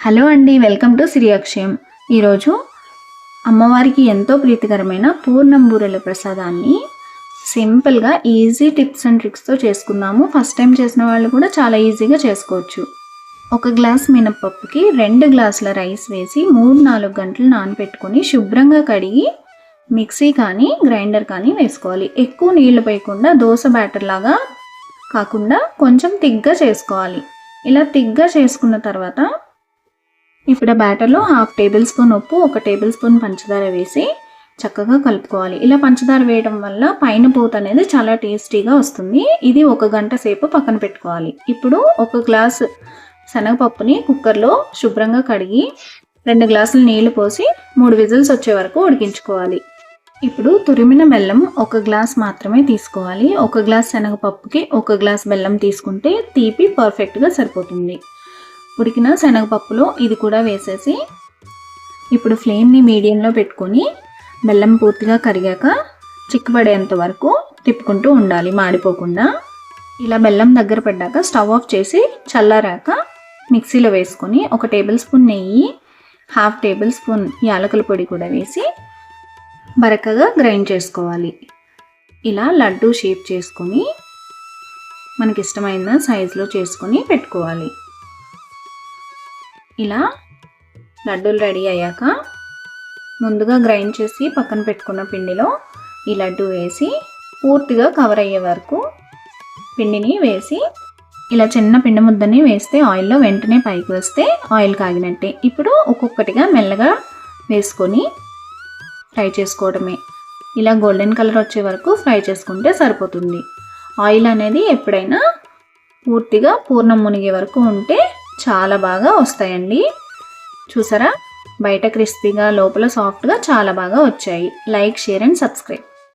Hello అండి, welcome to Shri అక్షయం. ఈరోజు అమ్మవారికి ఎంతో ప్రీతికరమైన పూర్ణం బూరెల ప్రసాదాన్ని సింపుల్గా ఈజీ టిప్స్ అండ్ ట్రిక్స్తో చేసుకుందాము. ఫస్ట్ టైం చేసిన వాళ్ళు కూడా చాలా ఈజీగా చేసుకోవచ్చు. ఒక గ్లాస్ మినపప్పుకి 2 గ్లాసుల రైస్ వేసి 3-4 గంటలు నానబెట్టుకొని శుభ్రంగా కడిగి మిక్సీ కానీ గ్రైండర్ కానీ వేసుకోవాలి. ఎక్కువ నీళ్లు పోయకుండా దోశ బ్యాటర్ లాగా కాకుండా కొంచెం తిగ్గా చేసుకోవాలి. ఇలా తిగ్గా చేసుకున్న తర్వాత ఇప్పుడు బ్యాటర్లో 1/2 టేబుల్ స్పూన్ ఉప్పు, 1 టేబుల్ స్పూన్ పంచదార వేసి చక్కగా కలుపుకోవాలి. ఇలా పంచదార వేయడం వల్ల పైన పూత అనేది చాలా టేస్టీగా వస్తుంది. ఇది 1 గంట సేపు పక్కన పెట్టుకోవాలి. ఇప్పుడు 1 గ్లాసు శనగపప్పుని కుక్కర్లో శుభ్రంగా కడిగి 2 గ్లాసులు నీళ్లు పోసి 3 విజిల్స్ వచ్చే వరకు ఉడికించుకోవాలి. ఇప్పుడు తురిమిన బెల్లం 1 గ్లాస్ మాత్రమే తీసుకోవాలి. 1 గ్లాస్ శనగపప్పుకి 1 గ్లాస్ బెల్లం తీసుకుంటే తీపి పర్ఫెక్ట్గా సరిపోతుంది. ఉడికిన శనగపప్పులో ఇది కూడా వేసేసి ఇప్పుడు ఫ్లేమ్ని మీడియంలో పెట్టుకొని బెల్లం పూర్తిగా కరిగాక చిక్కబడేంత వరకు తిప్పుకుంటూ ఉండాలి, మాడిపోకుండా. ఇలా బెల్లం దగ్గర పడ్డాక స్టవ్ ఆఫ్ చేసి చల్లారాక మిక్సీలో వేసుకొని 1 టేబుల్ స్పూన్ నెయ్యి, 1/2 టేబుల్ స్పూన్ యాలకుల పొడి కూడా వేసి బరకగా గ్రైండ్ చేసుకోవాలి. ఇలా లడ్డు షేప్ చేసుకొని మనకి ఇష్టమైన సైజులో చేసుకొని పెట్టుకోవాలి. ఇలా లడ్డూలు రెడీ అయ్యాక ముందుగా గ్రైండ్ చేసి పక్కన పెట్టుకున్న పిండిలో ఈ లడ్డు వేసి పూర్తిగా కవర్ అయ్యే వరకు పిండిని వేసి ఇలా చిన్న పిండి ముద్దని వేస్తే ఆయిల్లో వెంటనే పైకి వస్తే ఆయిల్ కాగినట్టే. ఇప్పుడు ఒక్కొక్కటిగా మెల్లగా వేసుకొని ఫ్రై చేసుకోవడమే. ఇలా గోల్డెన్ కలర్ వచ్చే వరకు ఫ్రై చేసుకుంటే సరిపోతుంది. ఆయిల్ అనేది ఎప్పుడైనా పూర్తిగా పూర్ణం మునిగే వరకు ఉంటే చాలా బాగా వస్తాయండి. చూసారా, బయట క్రిస్పీగా లోపల సాఫ్ట్గా చాలా బాగా వచ్చాయి. Like, share and subscribe.